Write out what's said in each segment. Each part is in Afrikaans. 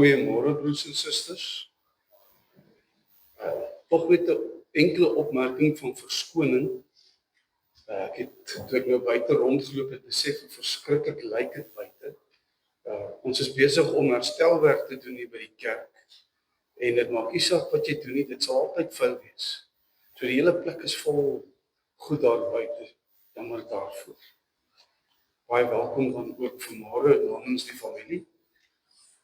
Goeiemôre broers en susters. Tog met 'n enkele opmerking van verskoning. Ek het toe ek nou buite rondgeloop het besef hoe verskriklik lyk dit buite. Ons is besig om herstelwerk te doen hier by die kerk. En dit maak nie saak wat jy doen nie, dit sal altyd vuil wees. So die hele plek is vol goed daar buite. Jammer daarvoor. Baie welkom dan ook vanmôre namens die familie.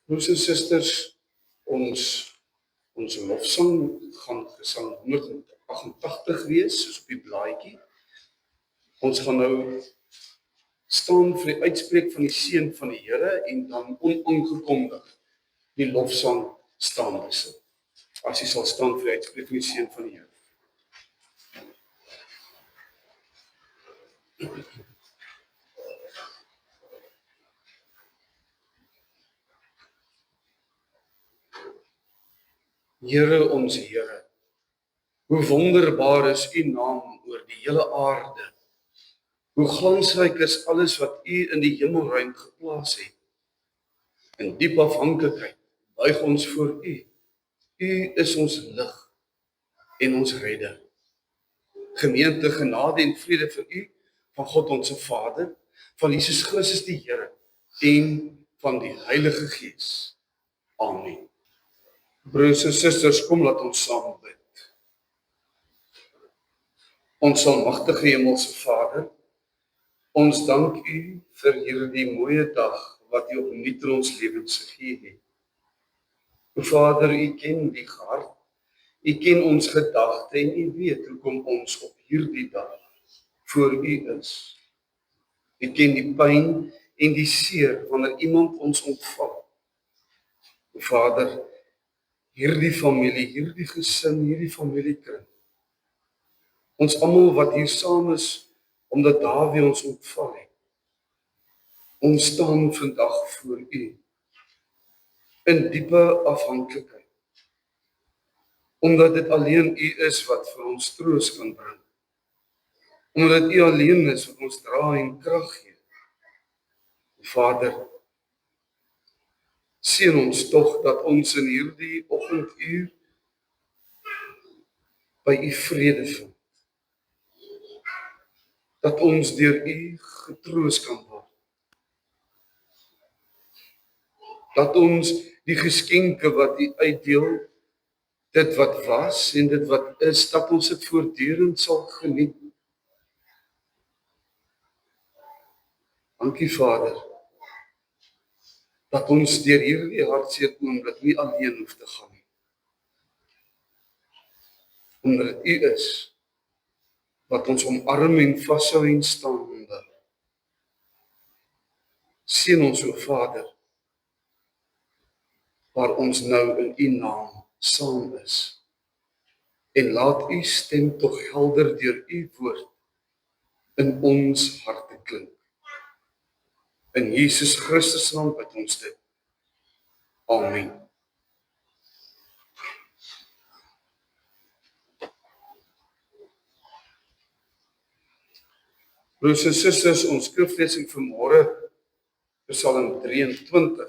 Broers en susters, ons lofsang gaan gesang 188 wees, soos op die blaadjie. Ons gaan nou staan vir die uitspreek van die seën van die Here en dan onaangekondig die lofsang staan besing. As jy sal staan vir die uitspreek van die seën van die Here. Here ons Here, hoe wonderbaar is U naam oor die hele aarde. Hoe glansryk is alles wat U in die hemelruim geplaas het. In diep afhanklikheid buig ons voor U. U is ons lig en ons redder. Gemeente, genade en vrede vir U, van God ons Vader, van Jesus Christus die Here en van die Heilige Gees. Amen. Broers en susters, kom laat ons saam bid. Ons almagtige Hemelse Vader, ons dank U vir hierdie mooie dag wat U opnuut in ons lewens gegee het. O Vader, U ken die hart, U ken ons gedagte en U weet hoekom ons op hierdie dag voor U is. U ken die pyn en die seer wanneer iemand ons ontval. O Vader, hierdie familie, hierdie gesin, hierdie familiekring. Ons almal wat hier saam is, omdat Dawie ons ontval het. Ons staan vandag voor U, in diepe afhanklikheid. Omdat dit alleen U is wat vir ons troos kan bring. Omdat U alleen is wat ons dra en krag gee. Vader, seën ons tog dat ons in hierdie oggenduur by U vrede vind. Dat ons deur U getroos kan word. Dat ons die geskenke wat U uitdeel, dit wat was en dit wat is, dat ons dit voortdurend sal geniet. Dankie Vader, dat ons deur hierdie hartseer oomblik nie alleen hoef te gaan nie. Omdat U is, wat ons omarm en vashou en staan onder. Seën ons o Vader, waar ons nou in U naam saam is. En laat U stem tog helder deur U woord in ons harte klink. In Jesus Christus naam bid ons dit. Amen. Broers en susters, ons skriflesing vanmôre, Psalm 23.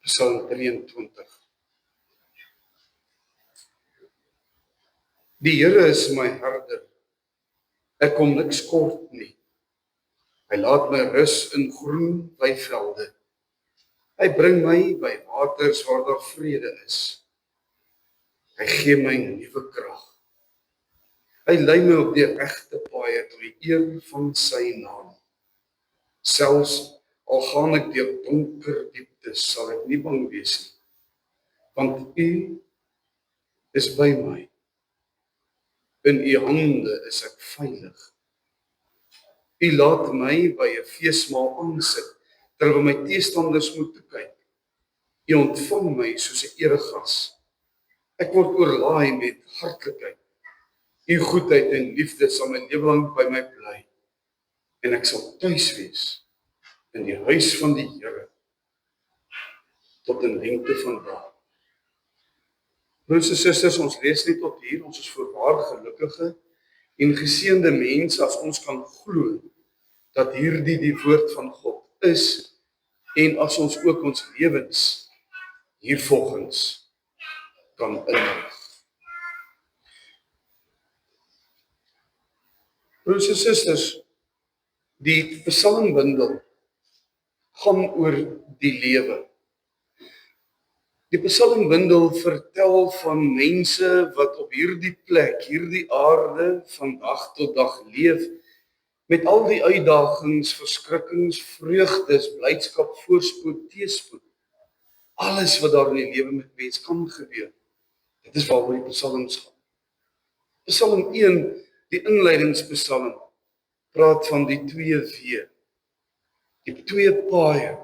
Psalm 23. Die Here is my herder, ek kom niks kort nie. Hy laat my rus in groen weivelde. Hy bring my by waters waar daar vrede is. Hy gee my nuwe krag. Hy lei my op die regte paaie tot die eer van sy naam. Selfs al gaan ek deur donker dieptes, sal ek nie bang wees nie. Want U is by my. In U hande is ek veilig. U laat my by 'n feesmaal aansit, terwyl my teestanders moet kyk. U ontvang my soos 'n eregas. Ek word oorlaai met hartlikheid. U goedheid en liefde sal my lewe lank by my bly. En ek sal tuis wees in die huis van die Here tot in lengte van dae. Broers en susters, ons lees net tot hier, ons is voorwaar gelukkige en geseënde mense as ons kan glo dat hierdie die woord van God is en as ons ook ons lewens hiervolgens kan inrig. Broers en susters, die psalmbundel gaan oor die lewe. Die psalmbundel vertel van mense wat op hierdie plek, hierdie aarde, van dag tot dag leef, met al die uitdagings, verskrikkings, vreugdes, blydskap, voorspoed, teëspoed. Alles wat daar in die lewe met mens kan gebeur. Dit is waaroor die psalms gaan. Psalm 1, die inleidingspsalm, praat van die twee weë, die twee paaie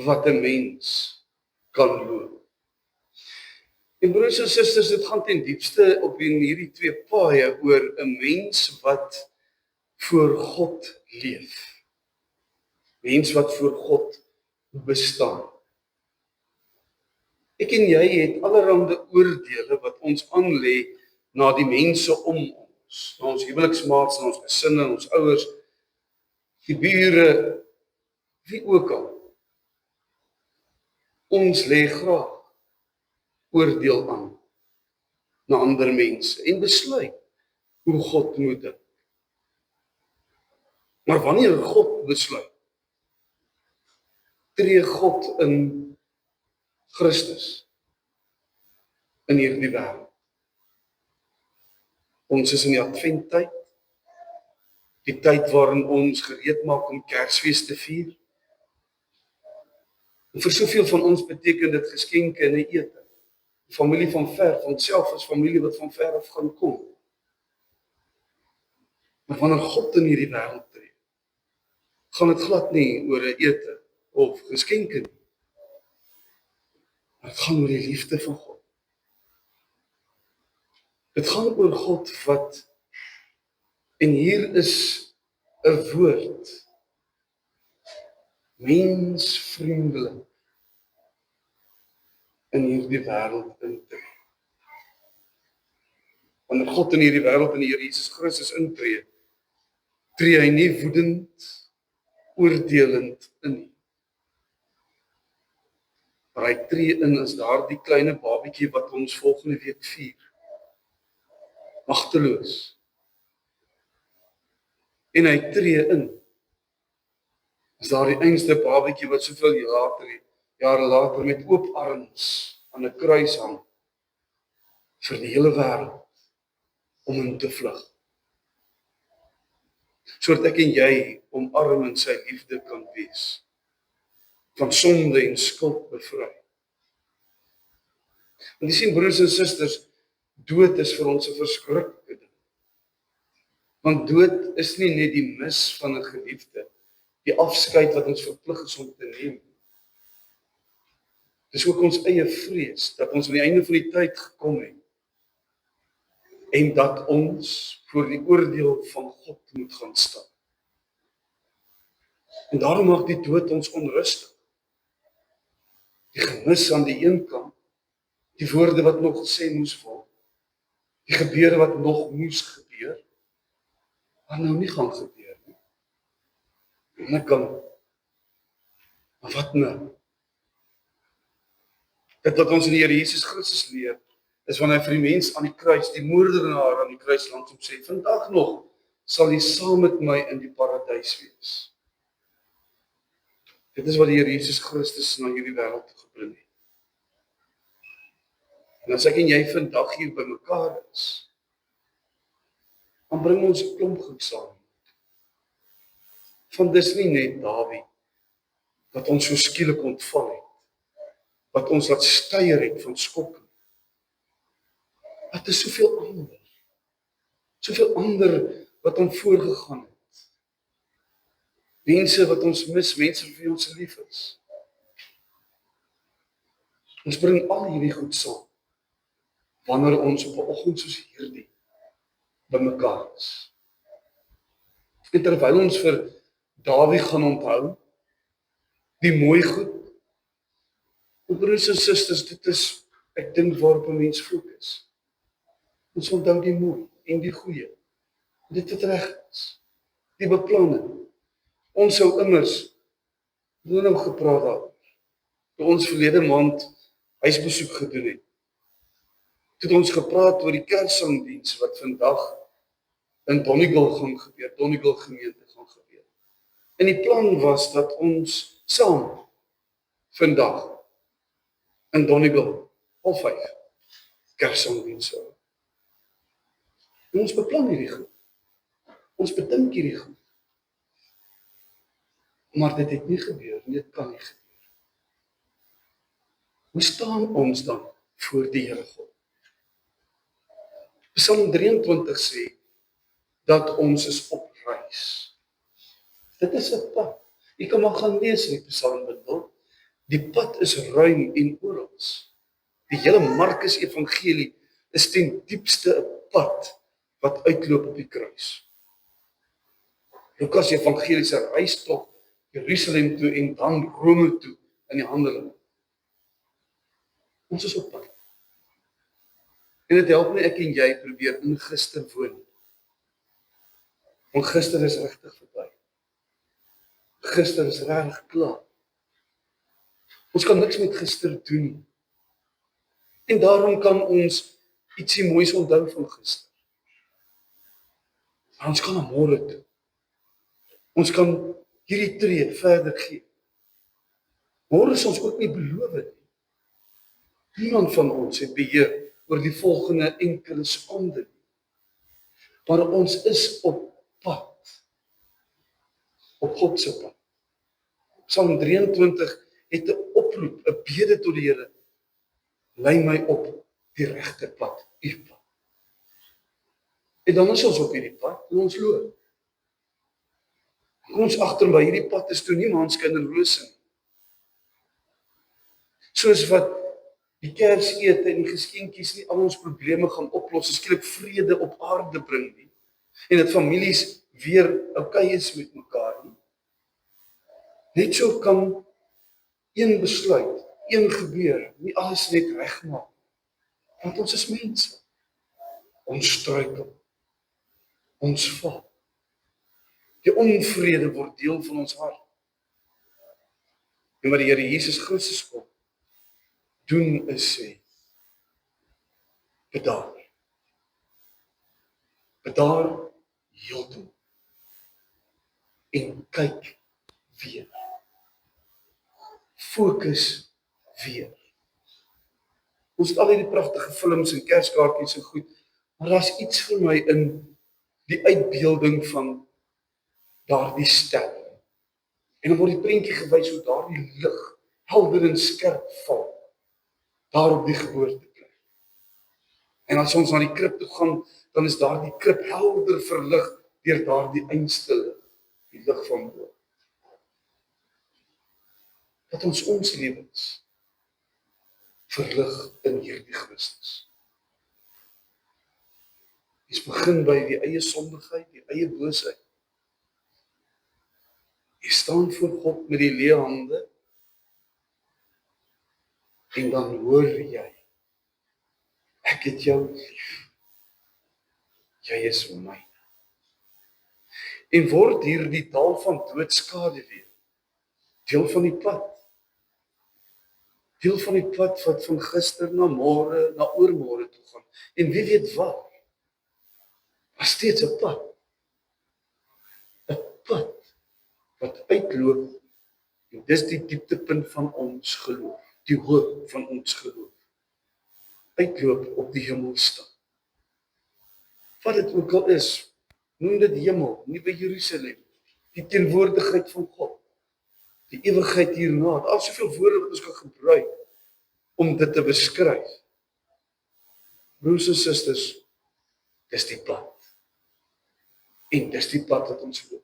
wat 'n mens kan loop. En broers en susters, dit gaan ten diepste op in hierdie twee paaie oor 'n mens wat voor God leef. Mens wat voor God bestaan. Ek en jy het allerhande oordeele wat ons aanlê na die mense om ons, na ons huweliksmaats, na ons gesinne, ons ouers, die bure, wie ook al. Ons lê graag oordeel aan na ander mense en besluit hoe God moet dink. Maar wanneer God besluit, tree God in Christus in hierdie wêreld. Ons is in die Adventtyd, die tyd waarin ons gereed maak om Kersfees te vier. En vir soveel van ons beteken dit geskenke en 'n ete. Familie van ver, van self as familie wat van ver af gaan kom. Maar wanneer God in hierdie wêreld tree, gaan dit glad nie oor 'n ete of geskenke nie. Maar dit gaan oor die liefde van God. Dit gaan oor God wat, en hier is 'n woord, mensvriendelik in hierdie wêreld intree. Wanneer God in hierdie wêreld in die Here Jesus Christus intree, tree hy nie woedend, oordelend in nie. Maar hy tree in as daardie kleine babietjie wat ons volgende week vier. Magteloos. En hy tree in as daardie einste babietjie wat soveel jare later met oop arms aan 'n kruis hang vir die hele wêreld om in te vlug. Sodat ek en jy omarm in sy liefde kan wees, van sonde en skuld bevry. En jy sien, broers en susters, dood is vir ons 'n verskriklike ding. Want dood is nie net die mis van 'n geliefde, die afskeid wat ons verplig is om te neem. Dis ook ons eie vrees dat ons aan die einde van die tyd gekom het en dat ons voor die oordeel van God moet gaan staan. En daarom maak die dood ons onrustig. Die gemis aan die een kant, die woorde wat nog gesê moes word, die gebeure wat nog moes gebeur, maar nou nie gaan gebeur nie. En ek kan, maar wat nou? Dit wat ons in die Here Jesus Christus leer, is wanneer hy vir die mens aan die kruis, die moordenaar aan die kruis langs hom sê, vandag nog sal jy saam met my in die paradys wees. Dit is wat die Here Jesus Christus na hierdie wêreld gebring het. En as ek en jy vandag hier by mekaar is, dan bring ons 'n klomp goed saam. Want dis nie net Dawid wat ons so skielik ontvang het, wat ons laat styer het van skokking. Wat is soveel ander wat hom voorgegaan het. Mense wat ons mis, mense vir wie ons lief is. Ons bring al hierdie goed saam, wanneer ons op 'n oggend soos hierdie bymekaar is. En terwyl ons vir Dawid gaan onthou, die mooi goed, broers en susters, dit is, ek dink waarop 'n mens fokus. Ons onthou die mooi en die goeie, dit wat reg is, die beplanning. Ons sou immers het nou gepraat daaroor. Toe ons verlede maand huisbesoek gedoen het. Toe het ons gepraat oor die Kerssangdiens wat vandag in Donegal gaan gebeur, Donegal gemeente gaan gebeur. En die plan was dat ons saam vandag in Donegal al 5 Kerssangdiens hou. En ons beplan hierdie goed. Ons bedink hierdie goed. Maar dit het nie gebeur nie, dit kan nie gebeur. Hoe staan ons dan voor die Here God? Psalm 23 sê dat ons is op reis. Dit is 'n pad. Jy kan maar gaan lees in die Psalmbundel. Die pad is ruim en oral. Die hele Markus evangelie is ten diepste 'n pad wat uitloop op die kruis. Lukas evangelie se reistog Jerusalem toe en dan Rome toe in die Handelinge. Ons is op pad. En dit help nie ek en jy probeer in gister woon. Want gister is regtig verby. Gister is regtig klaar. Ons kan niks met gister doen nie. En daarom kan ons ietsie moois onthou van gister. Maar ons kan na môre toe. Ons kan hierdie tree verder gee. Môre is ons ook nie beloof nie. Niemand van ons het beheer oor die volgende enkele sekonde nie. Maar ons is op pad. Op God se pad. Psalm 23 het 'n oproep, 'n bede tot die Here. Lei my op die regte pad, u pad. En dan is ons op hierdie pad en ons loop. Kom ons agter by hierdie pad is toe nie maanskynrose nie. Soos wat die Kersete en die geskenkies nie al ons probleme gaan oplos, skielik vrede op aarde bring nie. En dat families weer okay is met mekaar nie. Net so kan een besluit, een gebeur, nie alles net regmaak. Want ons is mense. Ons struikel. Ons val. Die onvrede word deel van ons hart. En wat die Here Jesus Christus kom doen is sê, bedaar. Bedaar heeltemal. En kyk weer. Fokus weer. Ons het al hierdie pragtige films en kerskaartjies en goed, maar daar's iets vir my in die uitbeelding van daardie ster. En dan word die prentjie gewys hoe daardie lig helder en skerp val. Daar op die geboorteplek. En as ons na die krib toe gaan, dan is daardie krib helder verlig deur daardie einste lig, die lig van bo. Dat ons lewens verlig in hierdie Christus. Ons begin by die eie sondigheid, die eie boosheid. Jy staan voor God met die leë hande en dan hoor jy, ek het jou lief. Jy is myne. En word hierdie dal van doodskaduwee deel van die pad. Deel van die pad wat van gister na môre, na oormôre toe gaan. En wie weet waar? Was steeds 'n pad. 'n Pad wat uitloop. En dis die dieptepunt van ons geloof. Die hoop van ons geloof. Uitloop op die hemelstad. Wat dit ook al is, noem dit hemel, nuwe Jerusalem, die teenwoordigheid van God, die ewigheid hierna, al soveel woorde wat ons kan gebruik om dit te beskryf. Broers en susters, dis die pad. En dis die pad wat ons loop.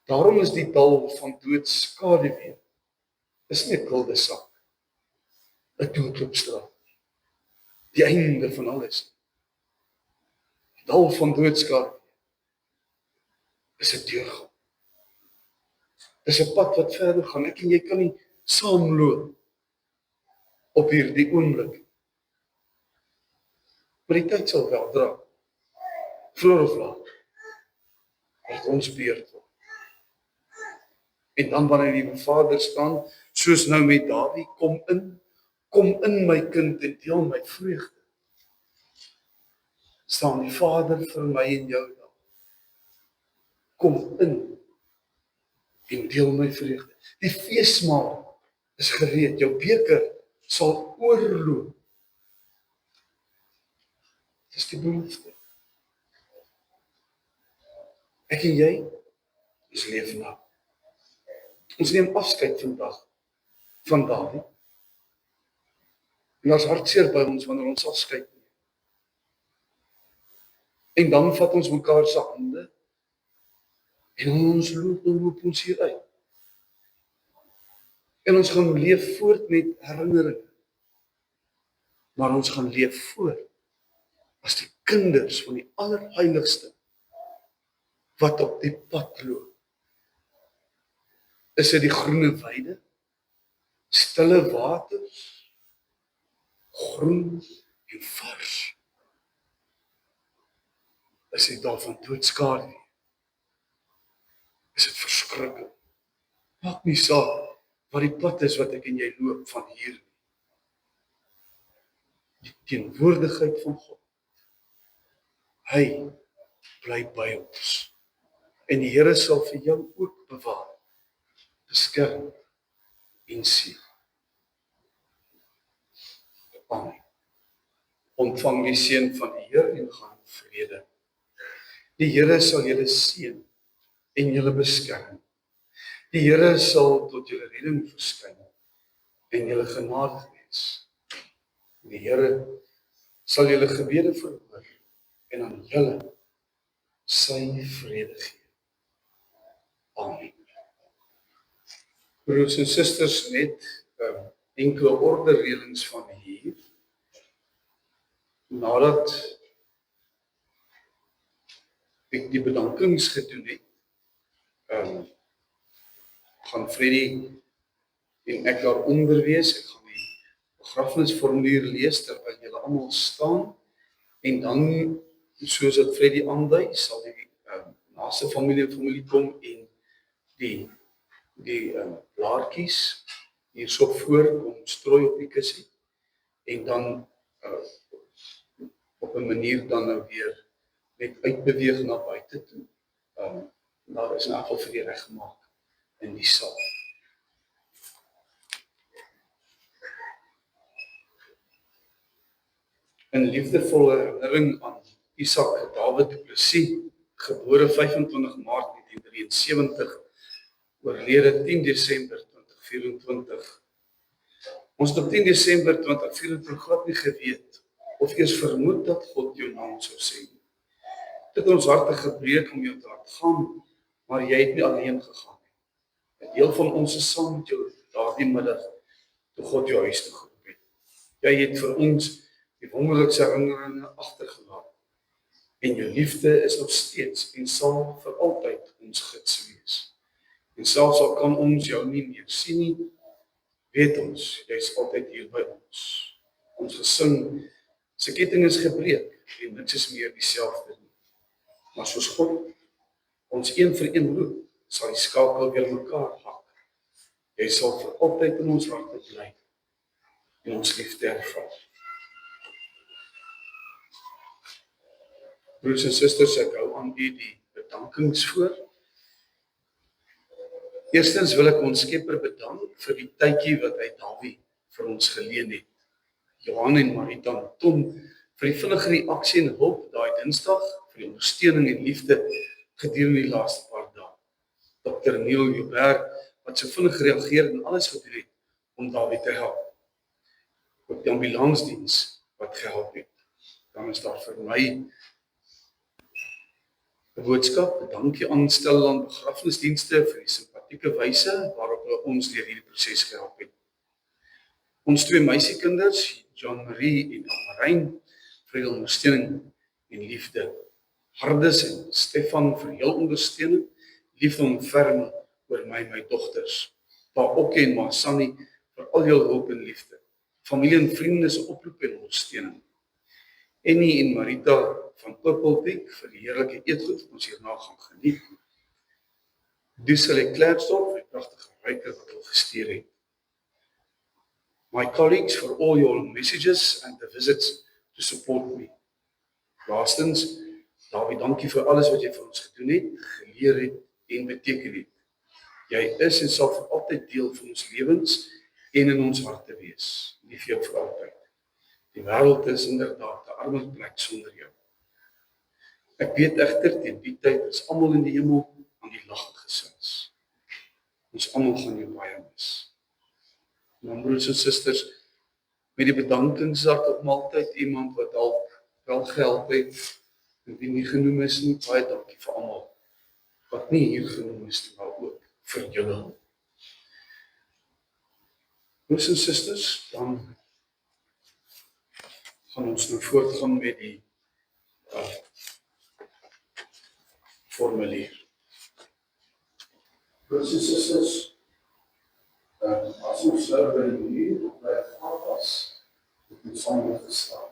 Daarom is die dal van doodskaduwee is nie 'n kuldesak, 'n doodloopstraat, die einde van alles. Die dal van doodskaduwee is 'n deurgang. Dis 'n pad wat verder gaan. Ek en jy kan nie saamloop op hierdie oomblik. Maar die tyd sal wel dra. Vroeg of laat. Het ons beurt word. En dan wanneer die Vader staan, soos nou met Dawie, kom in my kind en deel my vreugde. Staan die Vader vir my en jou daar. Kom in en deel my vreugde. Die feesmaal is gereed, jou beker sal oorloop. Dis die belofte. Ek en jy, ons leef na. Ons neem afskeid vandag van Dawie. En daar's hartseer by ons wanneer ons afskeid neem. En dan vat ons mekaar se hande en ons loop ons hier uit. En ons gaan leef voort met herinnering. Maar ons gaan leef voort as die kinders van die allerheiligste wat op die pad loop. Is dit die groene weide, stille waters, groen en vars? Is dit daarvan doodskade? Is dit verskriklik? Maak nie saak wat die pad is wat ek en jy loop van hier. Die teenwoordigheid van God. Hy bly by ons. En die Here sal vir jou ook bewaar, beskerm en sien. Amen. Ontvang die seën van die Here en gaan in vrede. Die Here sal julle seën en julle beskerm. Die Here sal tot julle redding verskyn en julle genadig wees. Die Here sal julle gebede verhoor en aan julle sy vrede gee. Amen. Broers en susters, net enkele ordereëlings van hier. Nadat ek die bedankings gedoen het, gaan Freddy en ek daaronder wees. Ek gaan die begrafnisformulier lees terwyl julle almal staan en dan, soos dit Freddy aandui, sal die naaste familie kom en die blaartjies hierso voor kom strooi op die kussie en dan op 'n manier dan nou weer net uitbeweeg na buite toe. Daar is in elk geval vir die reggemaak in die saal. In liefdevolle herinnering aan Isak David du Plessis, gebore 25 Maart 1973, oorlede 10 Desember 2024. Ons het op 10 Desember 2024 glad nie geweet of eers vermoed dat God jou naam sou sê. Dit het ons harte gebreek om jou te laat gaan, maar jy het nie alleen gegaan nie. 'n Deel van ons is saam met jou daardie middag toe God jou huis toe geroep het. Jy het vir ons die wonderlikste herinneringe agtergelaat. En jou liefde is nog steeds en sal vir altyd ons gids wees. En selfs al kan ons jou nie meer sien nie, weet ons, jy is altyd hier by ons. Ons gesin se ketting is gebreek en niks is meer dieselfde nie. Maar soos God ons een vir een roep, sal die skakel weer mekaar hak. Jy sal vir altyd in ons harte bly en ons liefde ervaar. Broers en susters, ek hou aan u die bedankings voor. Eerstens wil ek ons Skepper bedank vir die tydjie wat hy Dawie vir ons geleen het. Johan en Marita en Tom vir die vinnige reaksie en hulp daai Dinsdag, vir die ondersteuning en liefde gedurende die laaste paar dae. Dr. Neil Joubert wat so vinnig gereageer en alles gedoen het om Dawie te help. Ook die ambulansdiens wat gehelp het. Dan is daar vir my 'n boodskap, dankie aan Stellenland begrafnisdienste vir die simpatieke wyse waarop hulle ons deur hierdie proses gehelp het. Ons twee meisiekinders, John Marie en Amarijn, vir die ondersteuning en liefde. Hardes en Stefan vir heel ondersteuning, liefde en ferm oor my dogters. Pa Okke en Ma Sannie vir al jou hulp en liefde. Familie en vriende se oproep en ondersteuning. Annie en Marita van Purplepiek vir die heerlike eetgoed wat ons hierna gaan geniet. Dussel en Klerksdorp vir pragtige ryker wat hulle gestuur het. My colleagues, for all your messages and the visits to support me. Laastens, Dawie, dankie vir alles wat jy vir ons gedoen het, geleer het en beteken het. Jy is en sal vir altyd deel van ons lewens en in ons harte wees. Lief jou vir altyd. Die wêreld is inderdaad 'n armer plek sonder jou. Ek weet egter teen die tyd is almal in die hemel aan die lag gesins. Ons almal gaan jou baie mis. My broers en susters, met die bedankingshart op maaltyd, iemand wat dalk wel gehelp het, en wie nie genoem is nie, baie dankie vir almal wat nie hier genoem is nie, maar ook vir julle. Broers en susters, dan gaan ons nou voortgaan met die formulier. Broers en susters, as ons nou by die manier op my gehaal was, het ons samen gestaan.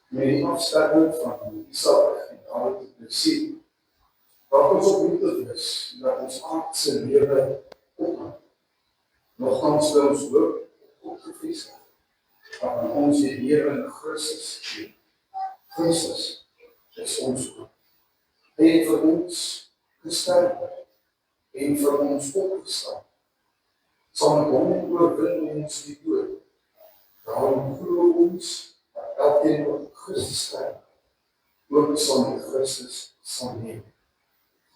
Met die afsterving van Isak en David het gesien, wat ons opnuut is, dat ons aardse lewe ophou. Nogtans wil ons hoop op gevestig, dat aan ons die Here in Christus gee. Christus is ons hoop. Hy het vir ons gesterf en vir ons opgestaan. Saam met hom oorwin ons die dood. Daarom glo ons dat elkeen wat Christus sterf, ook saam met Christus sal leef.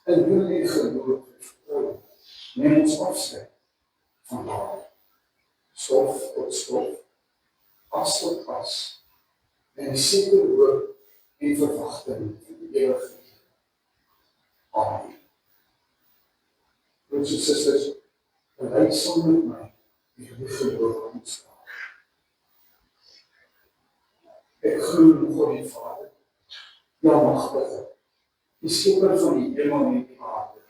In hierdie geloof en vertroue neem ons afskeid van daar, stof tot stof, as tot as, en seker hoop en verwagting vir die ewige lewe. Amen. Broers en susters, bely saam met my hierdie geloof ontstaan. Ek glo in God die Vader, die Almagtige, die skepper van die hemel en die aarde,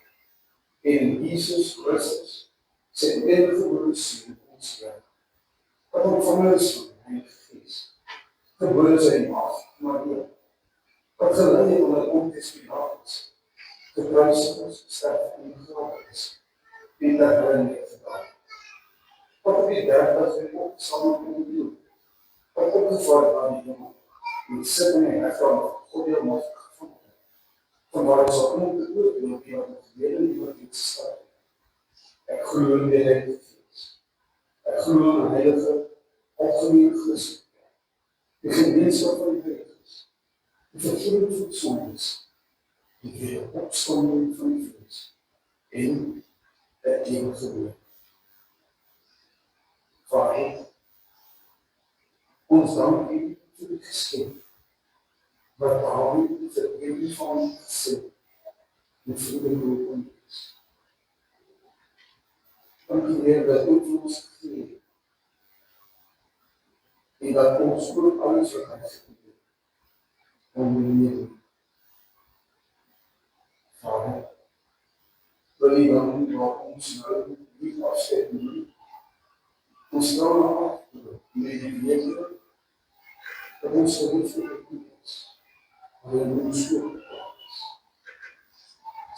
en in Jesus Christus, sy eniggebore Seun, ons Here, wat ontvanger is van die Heilige Gees, gebore is in Maria, wat gelei het onder Pontius Pilatus, gekruisig is, gesterf en begrawe is, en dat hy het gedaan, wat op die 30 opgestaan in die dood, wat opgevaar aan die hemel, en sit in die regterhand van God die Almagtige gevonden, van waar hy sal kom te dood, en op die wat nog lede die wat iets staat. Ek glo in die Heilige Gees. Ek glo in die Heilige algemene Christus, die gemeenskap van die heiliges, die vergifnis van sondes, die wederopstanding van die vlees, en het ewige lewe. Vader, ons dank U vir die geskenk, wat Dawie vir een van gesin, met vrede hoop en wees. Dank U Heer dat U vir ons gegee het, en dat ons ook alles wat hy gegee het, om U neem. Vader, wil U dan wat ons nou nie afskeid neem, ons nou na af, met die wete, dat ons geliefde U is, waarin ons ook is.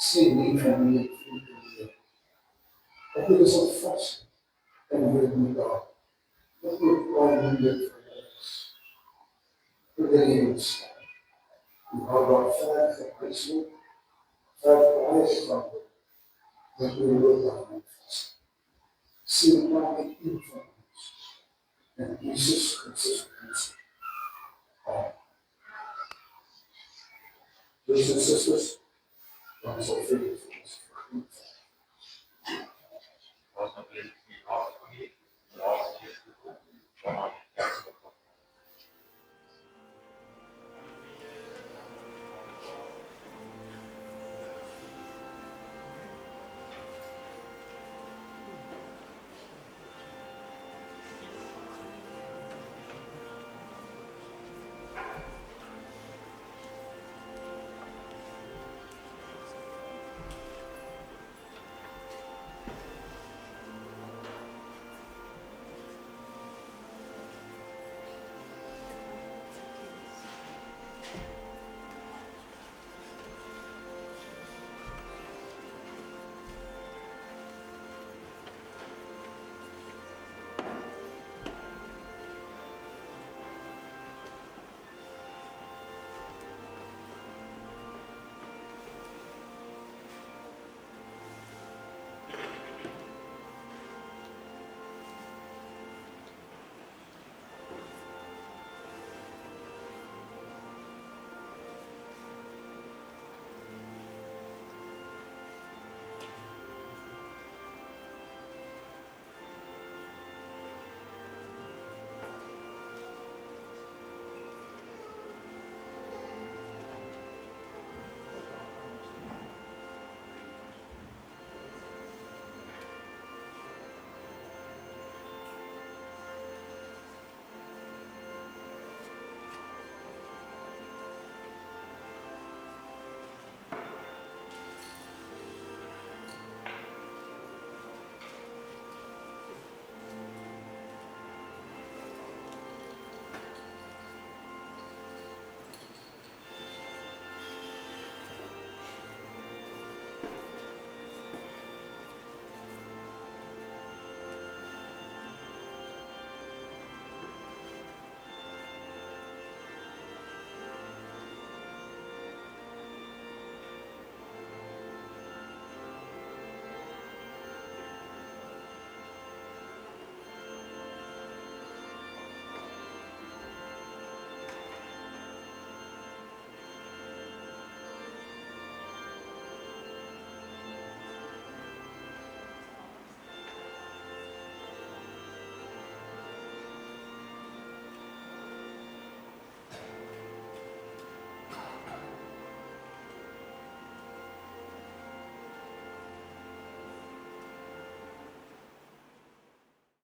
Sê nie van die vrienden, dat dit is al vast, en hier nie daar, dat ook al moeilijk vir ons, vir die levens, en hou daar ver gepreeslik, ver gepreeslik, dat U ook daar nie vast. Sê maar met U van ons, en Jesus Christus ons. Amen. Broers en susters, dan sal vrede vir ons vergroot. Amen.